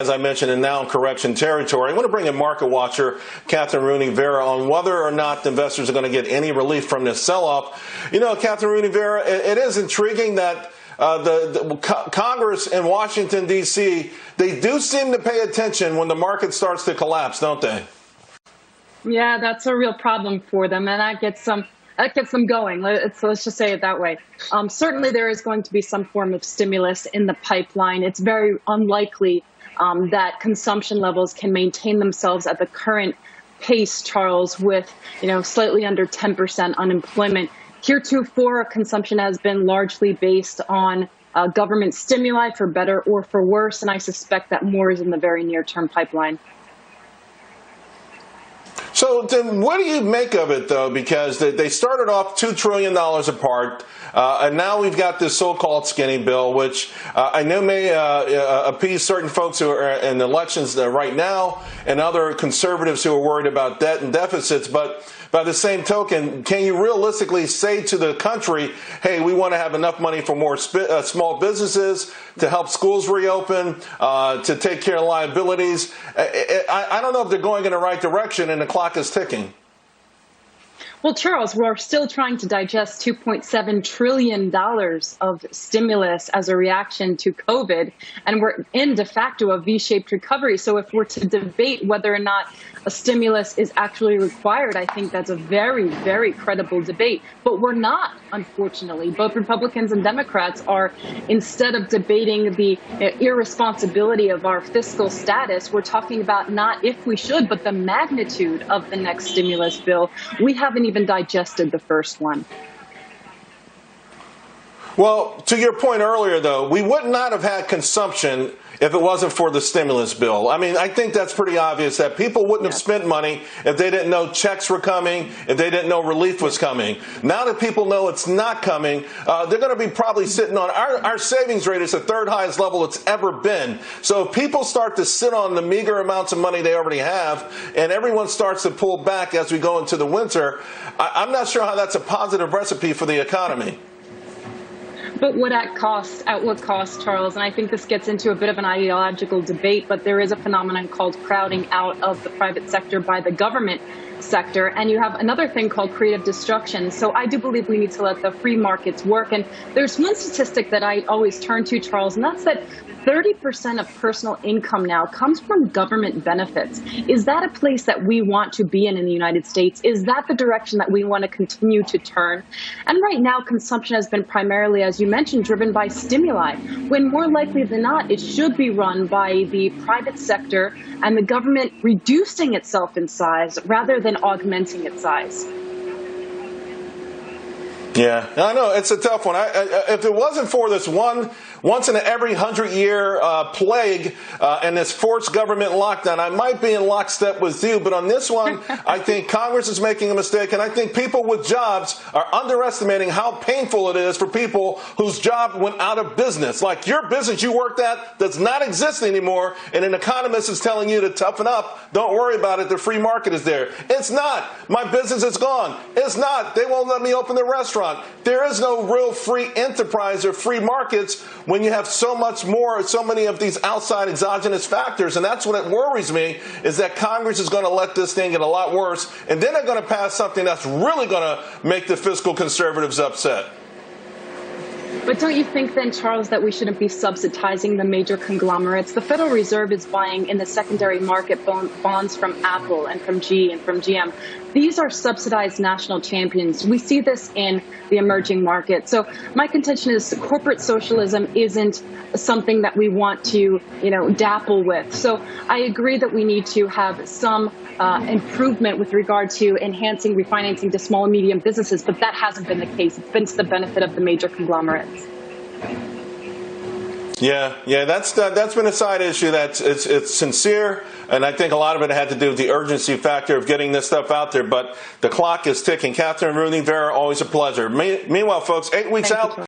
as I mentioned, in now correction territory. I want to bring in market watcher Kathryn Rooney Vera on whether or not the investors are going to get any relief from this sell-off. You know, Kathryn Rooney Vera, it is intriguing that Congress in Washington, D.C., they do seem to pay attention when the market starts to collapse, don't they? Yeah, that's a real problem for them, and that gets them going. Let's just say it that way. Certainly there is going to be some form of stimulus in the pipeline. It's very unlikely that consumption levels can maintain themselves at the current pace, Charles, with slightly under 10% unemployment. Heretofore, consumption has been largely based on government stimuli, for better or for worse, and I suspect that more is in the very near-term pipeline. So then what do you make of it, though? Because they started off $2 trillion apart, and now we've got this so-called skinny bill, which I know may appease certain folks who are in elections right now and other conservatives who are worried about debt and deficits. But by the same token, can you realistically say to the country, hey, we want to have enough money for more small businesses, to help schools reopen, to take care of liabilities? I don't know if they're going in the right direction, and the clock is ticking. Well, Charles, we're still trying to digest $2.7 trillion of stimulus as a reaction to COVID, and we're in de facto a V-shaped recovery. So if we're to debate whether or not a stimulus is actually required, I think that's a very, very credible debate. But we're not, unfortunately. Both Republicans and Democrats are, instead of debating the irresponsibility of our fiscal status, we're talking about not if we should, but the magnitude of the next stimulus bill. We haven't even digested the first one. Well, to your point earlier, though, we would not have had consumption if it wasn't for the stimulus bill. I mean, I think that's pretty obvious that people wouldn't have spent money if they didn't know checks were coming, if they didn't know relief was coming. Now that people know it's not coming, they're going to be probably sitting on our savings rate is the third highest level it's ever been. So if people start to sit on the meager amounts of money they already have, and everyone starts to pull back as we go into the winter, I'm not sure how that's a positive recipe for the economy. But at what cost, Charles? And I think this gets into a bit of an ideological debate, but there is a phenomenon called crowding out of the private sector by the government sector. And you have another thing called creative destruction. So I do believe we need to let the free markets work. And there's one statistic that I always turn to, Charles, and that's that 30% of personal income now comes from government benefits. Is that a place that we want to be in the United States? Is that the direction that we want to continue to turn? And right now, consumption has been primarily, as you mentioned, driven by stimuli, when more likely than not, it should be run by the private sector and the government reducing itself in size rather than augmenting its size. Yeah, I know it's a tough one. If it wasn't for this once in every 100-year plague and this forced government lockdown, I might be in lockstep with you. But on this one, I think Congress is making a mistake, and I think people with jobs are underestimating how painful it is for people whose job went out of business. Like your business you worked at does not exist anymore, and an economist is telling you to toughen up. Don't worry about it. The free market is there. It's not. My business is gone. It's not. They won't let me open the restaurant. There is no real free enterprise or free markets when you have so many of these outside exogenous factors. And that's what worries me, is that Congress is going to let this thing get a lot worse. And then they're going to pass something that's really going to make the fiscal conservatives upset. But don't you think then, Charles, that we shouldn't be subsidizing the major conglomerates? The Federal Reserve is buying in the secondary market bonds from Apple and from GE and from GM. These are subsidized national champions. We see this in the emerging market. So my contention is corporate socialism isn't something that we want to, dapple with. So I agree that we need to have some improvement with regard to enhancing refinancing to small and medium businesses, but that hasn't been the case. It's been to the benefit of the major conglomerates. Yeah, that's been a side issue. It's sincere, and I think a lot of it had to do with the urgency factor of getting this stuff out there. But the clock is ticking. Kathryn Rooney Vera, always a pleasure. Meanwhile, folks, 8 weeks out.